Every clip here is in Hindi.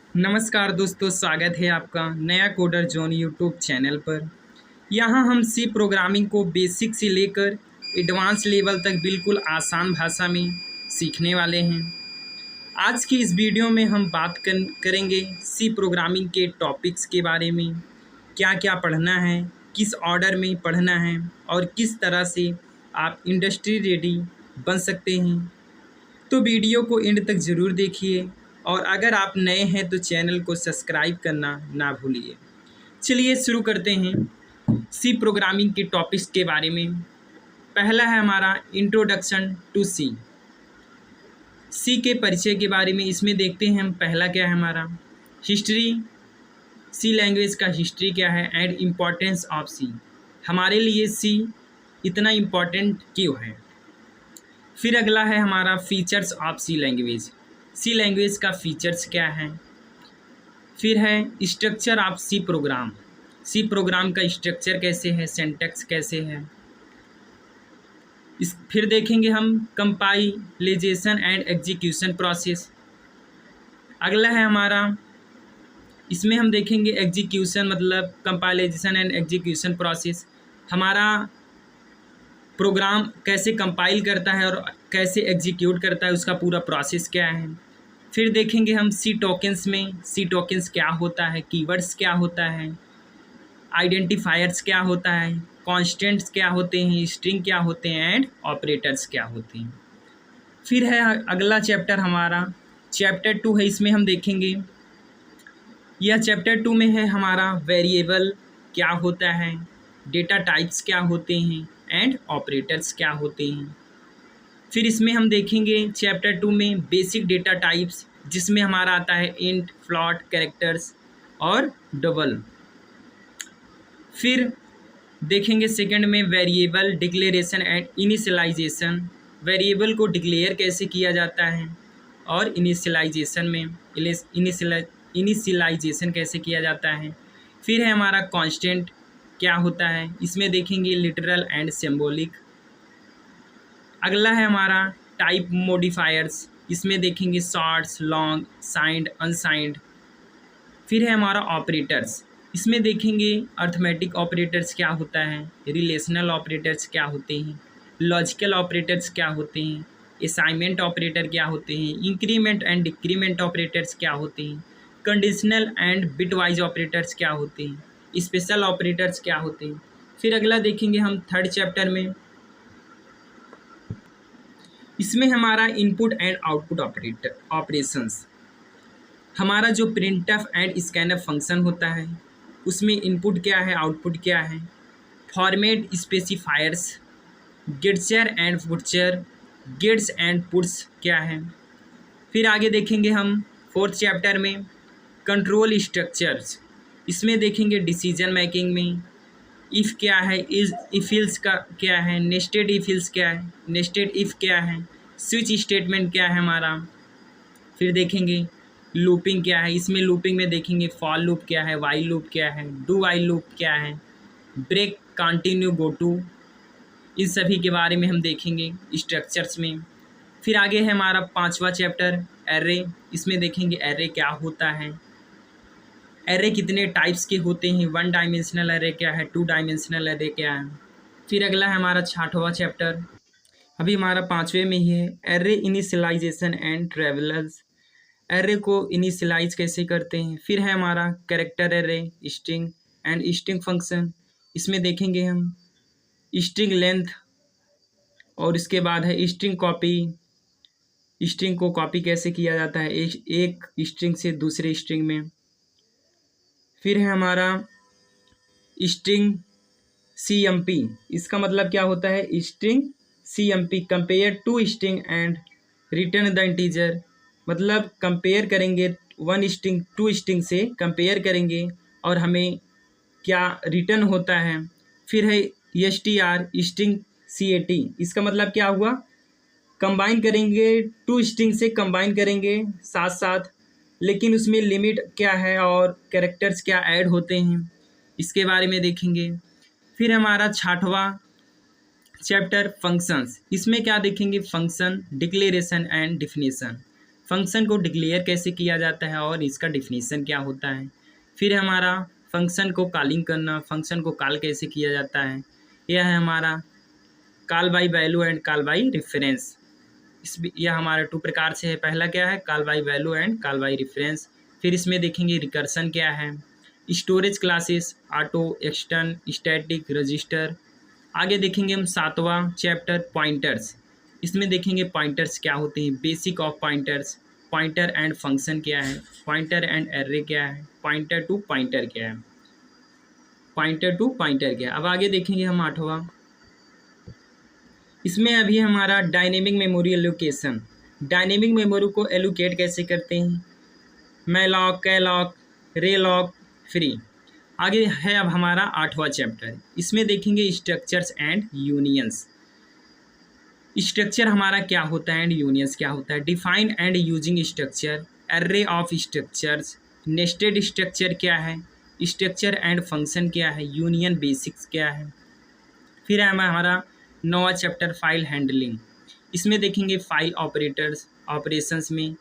नमस्कार दोस्तों, स्वागत है आपका नया कोडर जोन यूट्यूब चैनल पर। यहाँ हम सी प्रोग्रामिंग को बेसिक से लेकर एडवांस लेवल तक बिल्कुल आसान भाषा में सीखने वाले हैं। आज की इस वीडियो में हम बात करेंगे सी प्रोग्रामिंग के टॉपिक्स के बारे में, क्या क्या पढ़ना है, किस ऑर्डर में पढ़ना है और किस तरह से आप इंडस्ट्री रेडी बन सकते हैं। तो वीडियो को एंड तक ज़रूर देखिए और अगर आप नए हैं तो चैनल को सब्सक्राइब करना ना भूलिए। चलिए शुरू करते हैं सी प्रोग्रामिंग के टॉपिक्स के बारे में। पहला है हमारा इंट्रोडक्शन टू सी। सी के परिचय के बारे में इसमें देखते हैं हम। पहला क्या है हमारा हिस्ट्री, सी लैंग्वेज का हिस्ट्री क्या है एंड इम्पोर्टेंस ऑफ सी, हमारे लिए सी इतना इम्पोर्टेंट क्यों है। फिर अगला है हमारा features of C language, C language का फीचर्स क्या है। फिर है structure of C program, C program का स्ट्रक्चर कैसे है, सिंटैक्स कैसे है। फिर देखेंगे हम कंपाइलेशन एंड एग्जीक्यूशन प्रोसेस। अगला है हमारा, इसमें हम देखेंगे एग्जीक्यूशन मतलब कंपाइलेशन एंड एग्जीक्यूशन प्रोसेस, हमारा प्रोग्राम कैसे कंपाइल करता है और कैसे एग्जीक्यूट करता है, उसका पूरा प्रोसेस क्या है। फिर देखेंगे हम सी टोकन्स में, सी टोकन्स क्या होता है, कीवर्ड्स क्या होता है, आइडेंटिफायर्स क्या होता है, कॉन्स्टेंट्स क्या होते हैं, स्ट्रिंग क्या होते हैं एंड ऑपरेटर्स क्या होते हैं। फिर है अगला चैप्टर हमारा चैप्टर 2 है, इसमें हम देखेंगे, यह चैप्टर 2 में है हमारा वेरिएबल क्या होता है, डेटा टाइप्स क्या होते हैं एंड ऑपरेटर्स क्या होते हैं। फिर इसमें हम देखेंगे चैप्टर 2 में बेसिक डेटा टाइप्स, जिसमें हमारा आता है इंट, फ्लॉट, कैरेक्टर्स और डबल। फिर देखेंगे सेकंड में variable declaration and initialisation, variable को डिक्लेयर कैसे किया जाता है और इनिशियलाइजेशन में इनिशियलाइजेशन कैसे किया जाता है। फिर है हमारा कांस्टेंट क्या होता है, इसमें देखेंगे लिटरल एंड सिंबॉलिक। अगला है हमारा टाइप मॉडिफायर्स, इसमें देखेंगे शॉर्ट्स, लॉन्ग, साइंड, अनसाइंड। फिर है हमारा ऑपरेटर्स, इसमें देखेंगे अर्थमेटिक ऑपरेटर्स क्या होता है, रिलेशनल ऑपरेटर्स क्या होते हैं, लॉजिकल ऑपरेटर्स क्या होते हैं, असाइनमेंट ऑपरेटर क्या होते हैं, इंक्रीमेंट एंड डिक्रीमेंट ऑपरेटर्स क्या होते हैं, कंडीशनल एंड बिटवाइज ऑपरेटर्स क्या होते हैं, स्पेशल ऑपरेटर्स क्या होते हैं। फिर अगला देखेंगे हम थर्ड चैप्टर में, इसमें हमारा इनपुट एंड आउटपुट ऑपरेशंस, हमारा जो प्रिंटफ एंड स्कैनफ फंक्शन होता है उसमें इनपुट क्या है, आउटपुट क्या है, format specifiers, getchar and putchar, gets and puts क्या है। फिर आगे देखेंगे हम फोर्थ चैप्टर में कंट्रोल स्ट्रक्चर्स, इसमें देखेंगे डिसीजन मेकिंग में इफ़ क्या है, इफ इल्स का क्या है, नेस्टेड इफ इल्स क्या है, नेस्टेड इफ क्या है, स्विच स्टेटमेंट क्या है हमारा। फिर देखेंगे लूपिंग क्या है, इसमें लूपिंग में देखेंगे फॉर लूप क्या है, वाइल लूप क्या है, डू वाइल लूप क्या है, ब्रेक, कंटिन्यू, गो टू, इन सभी के बारे में हम देखेंगे स्ट्रक्चर्स में। फिर आगे है हमारा पांचवा चैप्टर एरे, इसमें देखेंगे एरे क्या होता है, एरे कितने टाइप्स के होते हैं, 1 डायमेंशनल एरे क्या है, 2 डायमेंशनल एरे क्या है। फिर अगला है हमारा छठवां चैप्टर, अभी हमारा 5वें में ही है, array initialisation and traversals, array को इनिशियलाइज कैसे करते हैं। फिर है हमारा character array, string and string function, इसमें देखेंगे हम स्ट्रिंग लेंथ और इसके बाद है स्ट्रिंग कॉपी, स्ट्रिंग को कॉपी कैसे किया जाता है एक स्ट्रिंग से दूसरे स्ट्रिंग में। फिर है हमारा स्ट्रिंग CMP, इसका मतलब क्या होता है, string CMP compare two string and return the integer, मतलब कंपेयर करेंगे 1 स्ट्रिंग 2 स्ट्रिंग से कंपेयर करेंगे और हमें क्या रिटर्न होता है। फिर है STR स्ट्रिंग CAT, इसका मतलब क्या हुआ, कंबाइन करेंगे 2 स्ट्रिंग से कंबाइन करेंगे साथ साथ, लेकिन उसमें लिमिट क्या है और कैरेक्टर्स क्या ऐड होते हैं, इसके बारे में देखेंगे। फिर हमारा छठवां चैप्टर फंक्शंस, इसमें क्या देखेंगे, function, declaration and definition. Function को डिक्लेयर कैसे किया जाता है और इसका डिफिनीसन क्या होता है। फिर हमारा फंक्शन को कॉलिंग करना, फंक्शन को कॉल कैसे किया जाता है। यह है हमारा call by value and call by reference. यह हमारा 2 प्रकार से है। पहला क्या है, call by value and call by reference. फिर इसमें देखेंगे रिकर्सन क्या है, storage classes, auto, extern, static, register. आगे देखेंगे हम 7वां चैप्टर पॉइंटर्स। इसमें देखेंगे पॉइंटर्स क्या होते हैं, basic of pointers, pointer and function क्या है, पॉइंटर एंड एरे क्या है, पॉइंटर टू पॉइंटर क्या है, पॉइंटर टू पॉइंटर क्या है। अब आगे देखेंगे हम 8वां। इसमें अभी हमारा dynamic memory allocation, dynamic memory को एलोकेट कैसे करते हैं, मैलॉक, कैलॉक, रेलॉक, फ्री। आगे है अब हमारा 8वां चैप्टर। इसमें देखेंगे स्ट्रक्चर्स एंड यूनियंस। स्ट्रक्चर हमारा क्या होता है एंड यूनियंस क्या होता है, define and using structure, array of structures, nested structure क्या है, स्ट्रक्चर एंड फंक्शन क्या है, यूनियन बेसिक्स क्या है। फिर है हमारा 9वां चैप्टर फाइल हैंडलिंग। इसमें देखेंगे फाइल ऑपरेटर्स, ऑपरेशंस में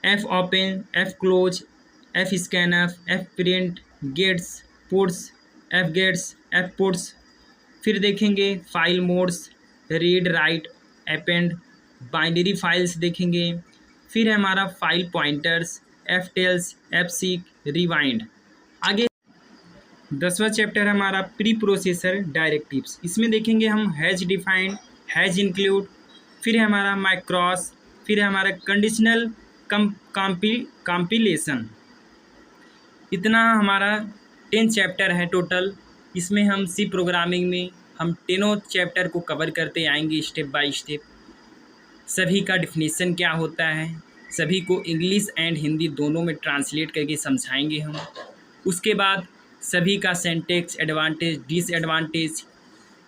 F open, F close, F scanf, F print, gets, puts, F gets, F puts. फिर देखेंगे file modes, read, write, append, binary files देखेंगे। फिर है हमारा file pointers, F tells, F seek, rewind. आगे 10वां चैप्टर हमारा प्री प्रोसेसर डायरेक्टिव्स। इसमें देखेंगे हम हैज डिफाइंड, हैज इंक्लूड। फिर है हमारा मैक्रॉस। फिर है हमारा कंडीशनल कंपिलेशन। इतना हमारा 10 चैप्टर है टोटल। इसमें हम सी प्रोग्रामिंग में हम 10 चैप्टर को कवर करते आएंगे स्टेप बाय स्टेप। सभी का डिफिनीसन क्या होता है, सभी को इंग्लिश एंड हिंदी दोनों में ट्रांसलेट करके समझाएंगे हम। उसके बाद सभी का सेंटेक्स, एडवांटेज, डिसएडवांटेज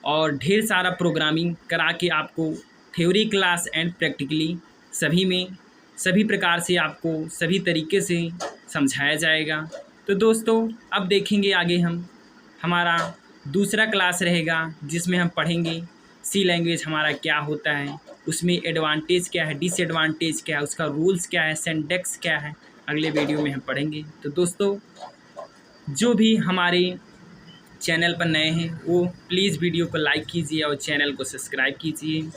और ढेर सारा प्रोग्रामिंग करा के आपको थ्योरी क्लास एंड प्रैक्टिकली सभी में सभी प्रकार से आपको सभी तरीके से समझाया जाएगा। तो दोस्तों अब देखेंगे आगे हम हमारा दूसरा क्लास रहेगा जिसमें हम पढ़ेंगे सी लैंग्वेज हमारा क्या होता है, उसमें एडवांटेज क्या है, डिसएडवांटेज क्या है, उसका रूल्स क्या है, सिंटैक्स क्या है, अगले वीडियो में हम पढ़ेंगे। तो दोस्तों जो भी हमारे चैनल पर नए हैं वो प्लीज़ वीडियो को लाइक कीजिए और चैनल को सब्सक्राइब कीजिए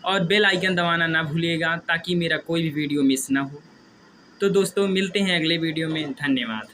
और बेल आइकन दबाना ना भूलिएगा ताकि मेरा कोई भी वीडियो मिस ना हो। तो दोस्तों मिलते हैं अगले वीडियो में। धन्यवाद।